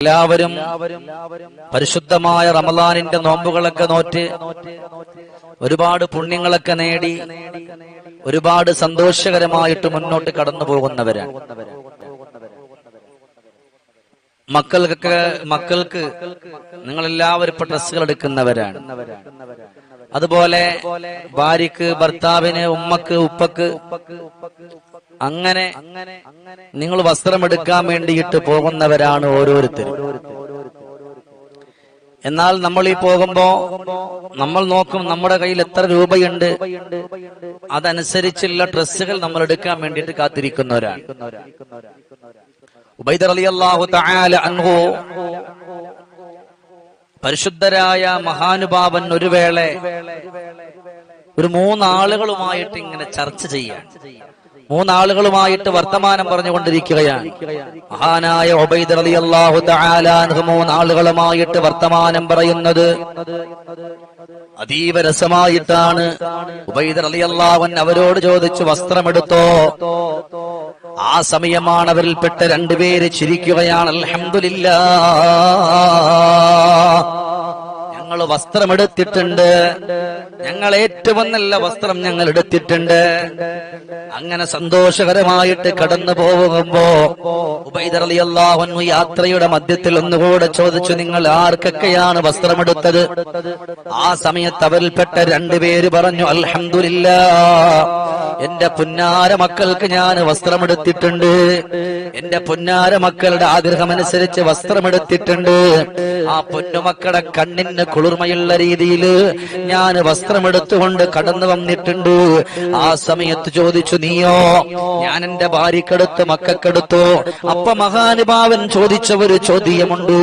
എല്ലാവരും പരിശുദ്ധമായ റമളാനിന്റെ നോമ്പുകളൊക്കെ നോറ്റ് ഒരുപാട് പുണ്യങ്ങളൊക്കെ നേടി ഒരുപാട് സന്തോഷകരമായിട്ട് മുന്നോട്ട് കടന്നു പോകുന്നവരാണ്. മക്കൾക്ക് നിങ്ങളെല്ലാവരും ഇപ്പൊ ഡ്രസ്സുകൾ എടുക്കുന്നവരാണ്. അതുപോലെ ഭാര്യക്ക്, ഭർത്താവിന്, ഉമ്മക്ക്, ഉപ്പക്ക് അങ്ങനെ നിങ്ങൾ വസ്ത്രമെടുക്കാൻ വേണ്ടിയിട്ട് പോകുന്നവരാണ് ഓരോരുത്തരും. എന്നാൽ നമ്മൾ ഈ പോകുമ്പോ നമ്മൾ നോക്കും നമ്മുടെ കയ്യിൽ എത്ര രൂപയുണ്ട്, അതനുസരിച്ചുള്ള ഡ്രസ്സുകൾ നമ്മൾ എടുക്കാൻ വേണ്ടിയിട്ട് കാത്തിരിക്കുന്നവരാണ്. ഉബൈദ റളിയല്ലാഹു തആല അൻഹു പരിശുദ്ധരായ മഹാനുഭാവൻ ഒരു വേള ഒരു മൂന്നാളുകളുമായിട്ട് ഇങ്ങനെ ചർച്ച ചെയ്യാൻ, മൂന്നാളുകളുമായിട്ട് വർത്തമാനം പറഞ്ഞുകൊണ്ടിരിക്കുകയാണ്. മഹാനായ ഉബൈദ റളിയല്ലാഹു തആല അൻഹു മൂന്നാളുകളുമായിട്ട് വർത്തമാനം പറയുന്നത് അതീവ രസമായിട്ടാണ്. ഉബൈദ റളിയല്ലാഹു അൻഹു അവരോട് ചോദിച്ചു, വസ്ത്രമെടുത്തോ? ആ സമയമാണ് അവരിൽപ്പെട്ട രണ്ടുപേര് ചിരിക്കുകയാണ്. അൽഹംദുലില്ലാഹ്, ഞങ്ങൾ വസ്ത്രമെടുത്തിട്ടുണ്ട്, ഞങ്ങൾ ഏറ്റവും നല്ല വസ്ത്രം ഞങ്ങൾ എടുത്തിട്ടുണ്ട്. അങ്ങനെ സന്തോഷകരമായിട്ട് കടന്നു പോകുമ്പോ ഉബൈദ റളിയല്ലാഹു അൻഹു യാത്രയുടെ മധ്യത്തിൽ ഒന്നുകൂടെ ചോദിച്ചു, നിങ്ങൾ ആർക്കൊക്കെയാണ് വസ്ത്രമെടുത്തത്? ആ സമയത്ത് അവരിൽപ്പെട്ട രണ്ടുപേര് പറഞ്ഞു, അൽഹംദുലില്ലാഹ്, എന്റെ പുന്നാര മക്കൾക്ക് ഞാൻ വസ്ത്രമെടുത്തിട്ടുണ്ട്, എന്റെ പുന്നാര മക്കളുടെ ആഗ്രഹമനുസരിച്ച് വസ്ത്രമെടുത്തിട്ടുണ്ട്. ആ പൊന്നുമക്കളുടെ കണ്ണിന് കുളിർമയുള്ള രീതിയിൽ ഞാൻ വസ്ത്രമെടുത്തുകൊണ്ട് കടന്നു വന്നിട്ടുണ്ട്. ആ സമയത്ത് ചോദിച്ചു, നീയോ? ഞാൻ എന്റെ ഭാര്യക്കെടുത്ത്, മക്കൾക്കെടുത്തു. അപ്പൊ മഹാനുഭാവൻ ചോദിച്ച ഒരു ചോദ്യമുണ്ട്,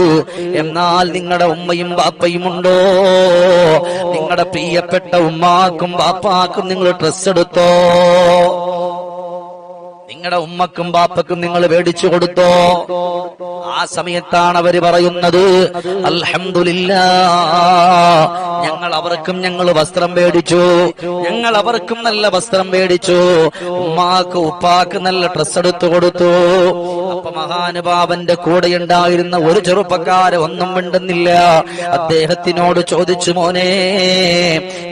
എന്നാൽ നിങ്ങളുടെ ഉമ്മയും ബാപ്പയും ഉണ്ടോ? നിങ്ങളുടെ പ്രിയപ്പെട്ട ഉമ്മാക്കും ബാപ്പാക്കും നിങ്ങൾ ഡ്രസ് എടുത്തോ? നിങ്ങളുടെ ഉമ്മക്കും ബാപ്പക്കും നിങ്ങൾ മേടിച്ചു കൊടുത്തോ? ആ സമയത്താണ് അവര് പറയുന്നത്, അൽഹംദുലില്ലാഹ്, ഞങ്ങൾ അവർക്കും ഞങ്ങൾ വസ്ത്രം മേടിച്ചു, ഞങ്ങൾ അവർക്കും നല്ല വസ്ത്രം മേടിച്ചു, ഉമ്മാക്ക് ഉപ്പാക്ക് നല്ല ഡ്രസ് എടുത്തു കൊടുത്തു. അപ്പൊ മഹാനുഭാവന്റെ കൂടെ ഉണ്ടായിരുന്ന ഒരു ചെറുപ്പക്കാരൻ ഒന്നും മിണ്ടുന്നില്ല. അദ്ദേഹത്തിനോട് ചോദിച്ചു, മോനെ,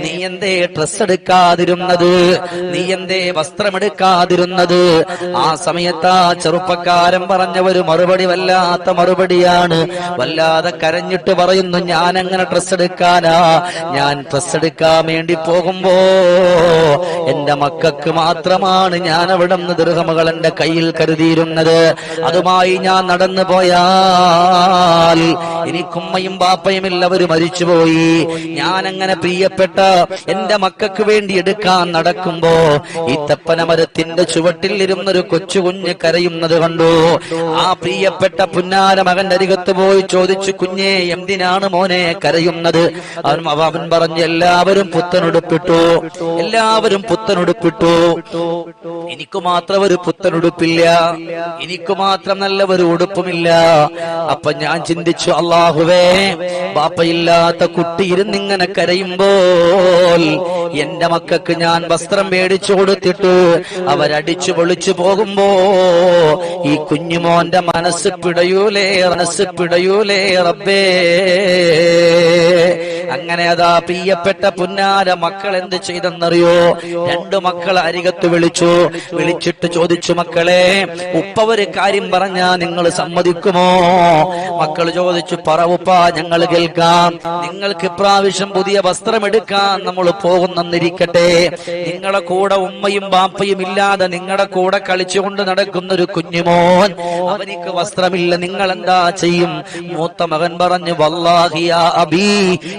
നീ എന്തേ ഡ്രസ് എടുക്കാതിരുന്നത്? നീ എന്തേ വസ്ത്രമെടുക്കാതിരുന്നത്? ആ സമയത്ത് ആ ചെറുപ്പക്കാരൻ പറഞ്ഞ ഒരു മറുപടി വല്ലാത്ത മറുപടിയാണ്. വല്ലാതെ കരഞ്ഞിട്ട് പറയുന്നു, ഞാൻ എങ്ങനെ ഡ്രസ് എടുക്കാനാ? ഞാൻ ഡ്രസ് എടുക്കാൻ വേണ്ടി പോകുമ്പോ എന്റെ മക്കൾക്ക് മാത്രമാണ് ഞാൻ അവിടെ നിന്ന് ദിർഹമുകൾ എന്റെ കയ്യിൽ കരുതിയിരുന്നത്. അതുമായി ഞാൻ നടന്നു പോയാൽ എനിക്കുമ്മയും ബാപ്പയും എല്ലാവരും മരിച്ചുപോയി. ഞാൻ അങ്ങനെ പ്രിയപ്പെട്ട എന്റെ മക്കൾക്ക് വേണ്ടി എടുക്കാൻ നടക്കുമ്പോ ഈ തപ്പനമരത്തിന്റെ ചുവട്ടിൽ ഇരുന്നൊരു കൊച്ചു കുഞ്ഞ് കരയുന്നത് കണ്ടു. ആ പ്രിയപ്പെട്ട പുന്നാര മകന്റെ അരികത്ത് പോയി ചോദിച്ചു, കുഞ്ഞേ, എന്തിനാണ് മോനെ കരയുന്നത്? അവൻ പറഞ്ഞു, എല്ലാവരും പുത്തനുടുപ്പിട്ടു, എല്ലാവരും പുത്തനുടുപ്പിട്ടു, എനിക്ക് മാത്രം ഒരു പുത്തനുടുപ്പില്ല, എനിക്ക് മാത്രം നല്ല ഒരു ഉടുപ്പുമില്ല. അപ്പൊ ഞാൻ ചിന്തിച്ചു, അല്ലാഹുവേ, ബാപ്പയില്ലാത്ത കുട്ടി ഇരുന്നിങ്ങനെ കരയുമ്പോൾ എന്റെ മക്കൾക്ക് ഞാൻ വസ്ത്രം മേടിച്ചു കൊടുത്തിട്ട് അവരടിച്ചു പൊളിച്ചു പോകുമ്പോ ഈ കുഞ്ഞുമോന്റെ മനസ്സ് പിടയൂലേ, മനസ്സ് പിടയൂലേ റബ്ബേ. അങ്ങനെ അതാ പ്രിയപ്പെട്ട പുന്നാര മക്കൾ എന്ത് ചെയ്തെന്നറിയോ? രണ്ടു മക്കളെ അരികത്ത് വിളിച്ചിട്ട് ചോദിച്ചു, മക്കളെ, ഉപ്പ ഒരു കാര്യം പറഞ്ഞാ നിങ്ങൾ സമ്മതിക്കുമോ? മക്കൾ ചോദിച്ചു, പറ ഉപ്പ, ഞങ്ങൾ കേൾക്കാം. നിങ്ങൾക്ക് ഇപ്രാവശ്യം പുതിയ വസ്ത്രം എടുക്കാൻ നമ്മൾ പോകുന്നിരിക്കട്ടെ, നിങ്ങളെ കൂടെ ഉമ്മയും ബാപ്പയും ഇല്ലാതെ നിങ്ങളുടെ കൂടെ കളിച്ചുകൊണ്ട് നടക്കുന്ന ഒരു കുഞ്ഞുമോൻ, അവനിക്ക് വസ്ത്രമില്ല, നിങ്ങൾ എന്താ ചെയ്യും? മൂത്ത മകൻ പറഞ്ഞു, വല്ലാഹി യാ അബീ,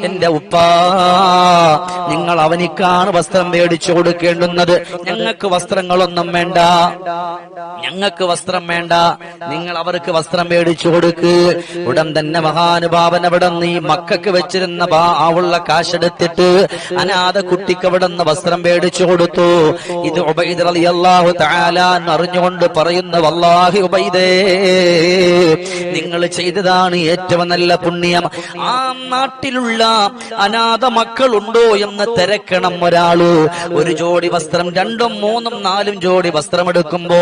എന്റെ ഉപ്പ, നിങ്ങൾ അവനിക്കാണ് വസ്ത്രം മേടിച്ചു കൊടുക്കേണ്ടുന്നത്, ഞങ്ങൾക്ക് വസ്ത്രങ്ങളൊന്നും വേണ്ട, ഞങ്ങൾക്ക് വസ്ത്രം വേണ്ട, നിങ്ങൾ അവർക്ക് വസ്ത്രം മേടിച്ചു കൊടുക്ക്. ഉടൻ തന്നെ മഹാനുഭാവൻ അവിടെ നിന്ന് ഈ മക്കൾക്ക് വെച്ചിരുന്ന ആവുള്ള കാശെടുത്തിട്ട് അനാഥ കുട്ടിക്ക് അവിടെ നിന്ന് വസ്ത്രം മേടിച്ചു കൊടുത്തു. ഇത് ഉബൈദ റളിയല്ലാഹു തആല അറിഞ്ഞുകൊണ്ട് പറയുന്നു, വല്ലാഹി ഉബൈദേ, നിങ്ങൾ ചെയ്തതാണ് ഏറ്റവും നല്ല പുണ്യം. ആ നാട്ടിലുള്ള അനാഥ മക്കളുണ്ടോ എന്ന് തിരക്കണം ഒരാള്. ഒരു ജോഡി വസ്ത്രം 2, 3, 4 ജോഡി വസ്ത്രം എടുക്കുമ്പോ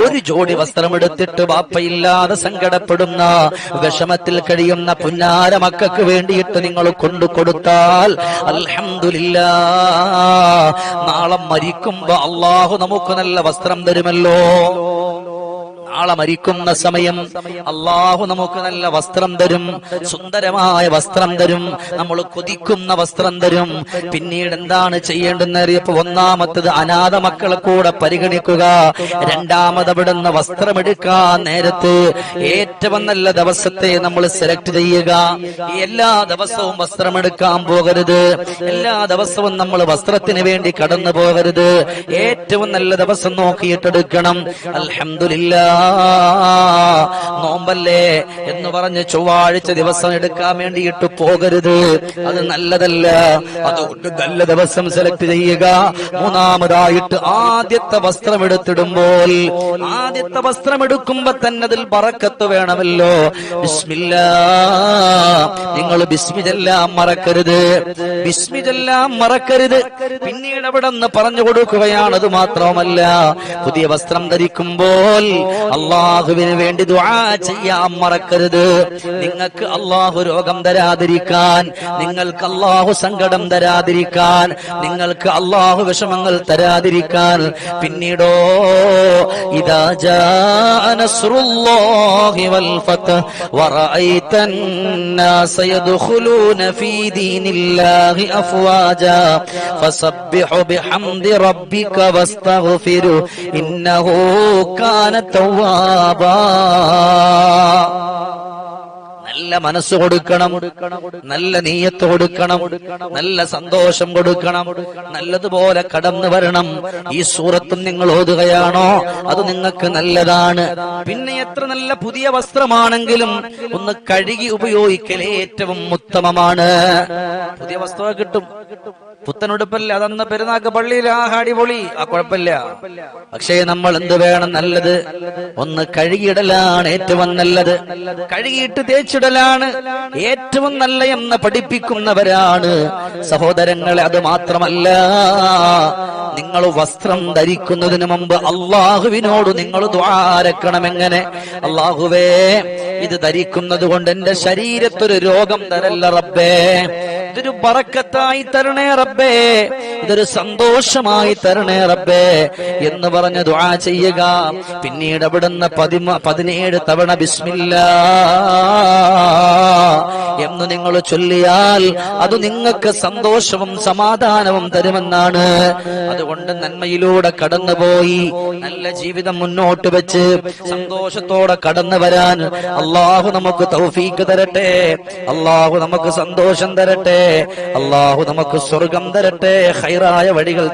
ഒരു ജോഡി വസ്ത്രം എടുത്തിട്ട് വാപ്പയില്ലാതെ സങ്കടപ്പെടുന്ന വിഷമത്തിൽ കഴിയുന്ന പുന്നാര മക്കൾക്ക് വേണ്ടിയിട്ട് നിങ്ങൾ കൊണ്ടു കൊടുത്താൽ അൽഹംദുലില്ലാഹ്, നാളെ മരിക്കുമ്പോ അള്ളാഹു നമുക്ക് നല്ല വസ്ത്രം തരുമല്ലോ. നാളെ മരിക്കുന്ന സമയം അള്ളാഹു നമുക്ക് നല്ല വസ്ത്രം തരും, സുന്ദരമായ വസ്ത്രം തരും, നമ്മൾ കൊതിക്കുന്ന വസ്ത്രം തരും. പിന്നീട് എന്താണ് ചെയ്യേണ്ടെന്ന് അറിയപ്പോ, ഒന്നാമത്തത് അനാഥ മക്കളെ കൂടെ പരിഗണിക്കുക. രണ്ടാമത് അവിടുന്ന് വസ്ത്രമെടുക്കാൻ നേരത്ത് ഏറ്റവും നല്ല ദിവസത്തെ നമ്മൾ സെലക്ട് ചെയ്യുക. എല്ലാ ദിവസവും വസ്ത്രമെടുക്കാൻ പോകരുത്, എല്ലാ ദിവസവും നമ്മൾ വസ്ത്രത്തിന് വേണ്ടി കടന്നു പോകരുത്. ഏറ്റവും നല്ല ദിവസം നോക്കിയിട്ടെടുക്കണം. അൽഹംദുലില്ലാഹ്, നോമ്പല്ലേ എന്ന് പറഞ്ഞ് ചൊവ്വാഴ്ച ദിവസം എടുക്കാൻ വേണ്ടിയിട്ട് പോകരുത്, അത് നല്ലതല്ല. അതുകൊണ്ട് നല്ല ദിവസം സെലക്ട് ചെയ്യുക. മൂന്നാമതായിട്ട് ആദ്യത്തെ വസ്ത്രം എടുത്തിടുമ്പോൾ, ആദ്യത്തെ വസ്ത്രം എടുക്കുമ്പോ തന്നെ അതിൽ ബറക്കത്ത് വേണമല്ലോ. ബിസ്മില്ലാഹ്, നിങ്ങൾ ബിസ്മിതെല്ലാം മറക്കരുത്, ബിസ്മിതെല്ലാം മറക്കരുത്. പിന്നീട് അവിടെ നിന്ന് പറഞ്ഞു കൊടുക്കുകയാണ്. അത് മാത്രമല്ല, പുതിയ വസ്ത്രം ധരിക്കുമ്പോൾ അള്ളാഹുവിന് വേണ്ടി ദുആ ചെയ്യാൻ മറക്കരുത്. നിങ്ങൾക്ക് അള്ളാഹു രോഗം തരാതിരിക്കാൻ, നിങ്ങൾക്ക് അള്ളാഹു സങ്കടം തരാതിരിക്കാൻ, നിങ്ങൾക്ക് അള്ളാഹു വിഷമങ്ങൾ തരാതിരിക്കാൻ. പിന്നീടോ ഇദാ ജാഅ നസ്റുല്ലാഹി വൽ ഫത്ഹ് വറഅയ്തൻ നാസ യദ്ഖുലൂന ഫീ ദീനില്ലാഹി അഫ്വാജാ ഫസബ്ബിഹു ബിഹംദി റബ്ബിക വസ്തഗ്ഫിരു ഇന്നഹു കാന തവ്വാബാ. നല്ല മനസ്സ് കൊടുക്കണം, നല്ല നീയത്ത് കൊടുക്കണം, നല്ല സന്തോഷം കൊടുക്കണം, നല്ലതുപോലെ കടന്നു വരണം. ഈ സൂറത്തും നിങ്ങൾ ഓതുകയാണോ, അത് നിങ്ങൾക്ക് നല്ലതാണ്. പിന്നെ എത്ര നല്ല പുതിയ വസ്ത്രമാണെങ്കിലും ഒന്ന് കഴുകി ഉപയോഗിക്കലേ ഏറ്റവും ഉത്തമമാണ്. പുതിയ വസ്ത്രം കിട്ടും, പുത്തനുടുപ്പല്ല, അതന്ന് പെരുന്നാക്ക് പള്ളിയിൽ അടിപൊളി, കുഴപ്പമില്ല. പക്ഷേ നമ്മൾ എന്ത് വേണം, നല്ലത് ഒന്ന് കഴുകിയിടലാണ് ഏറ്റവും നല്ലത്. കഴുകിയിട്ട് തേച്ചിടലാണ് ഏറ്റവും നല്ല എന്ന് പഠിപ്പിക്കുന്നവരാണ് സഹോദരങ്ങളെ. അത് മാത്രമല്ല, നിങ്ങൾ വസ്ത്രം ധരിക്കുന്നതിന് മുമ്പ് അള്ളാഹുവിനോട് നിങ്ങൾ ദ്വാരക്കണം. എങ്ങനെ? അള്ളാഹുവേ, ഇത് ധരിക്കുന്നത് കൊണ്ട് എന്റെ ശരീരത്തൊരു രോഗം തരല്ല റബ്ബേ, ഇതൊരു ബറക്കത്തായി തരണേ റബ്ബേ, ഇതൊരു സന്തോഷമായി തരണേ റബ്ബേ എന്ന് പറഞ്ഞ് ദുആ ചെയ്യുക. പിന്നീട് അവിടുന്ന് 17 തവണ ബിസ്മില്ലാഹ് എന്ന് നിങ്ങൾ ചൊല്ലിയാൽ അത് നിങ്ങൾക്ക് സന്തോഷവും സമാധാനവും തരുമെന്നാണ്. അതുകൊണ്ട് നന്മയിലൂടെ കടന്നുപോയി നല്ല ജീവിതം മുന്നോട്ട് വെച്ച് സന്തോഷത്തോടെ കടന്നു വരാൻ അള്ളാഹു നമുക്ക് തൗഫീക്ക് തരട്ടെ, അള്ളാഹു നമുക്ക് സന്തോഷം തരട്ടെ, അള്ളാഹു നമുക്ക് സ്വർഗം തരട്ടെ, ഖൈറായ വഴികൾ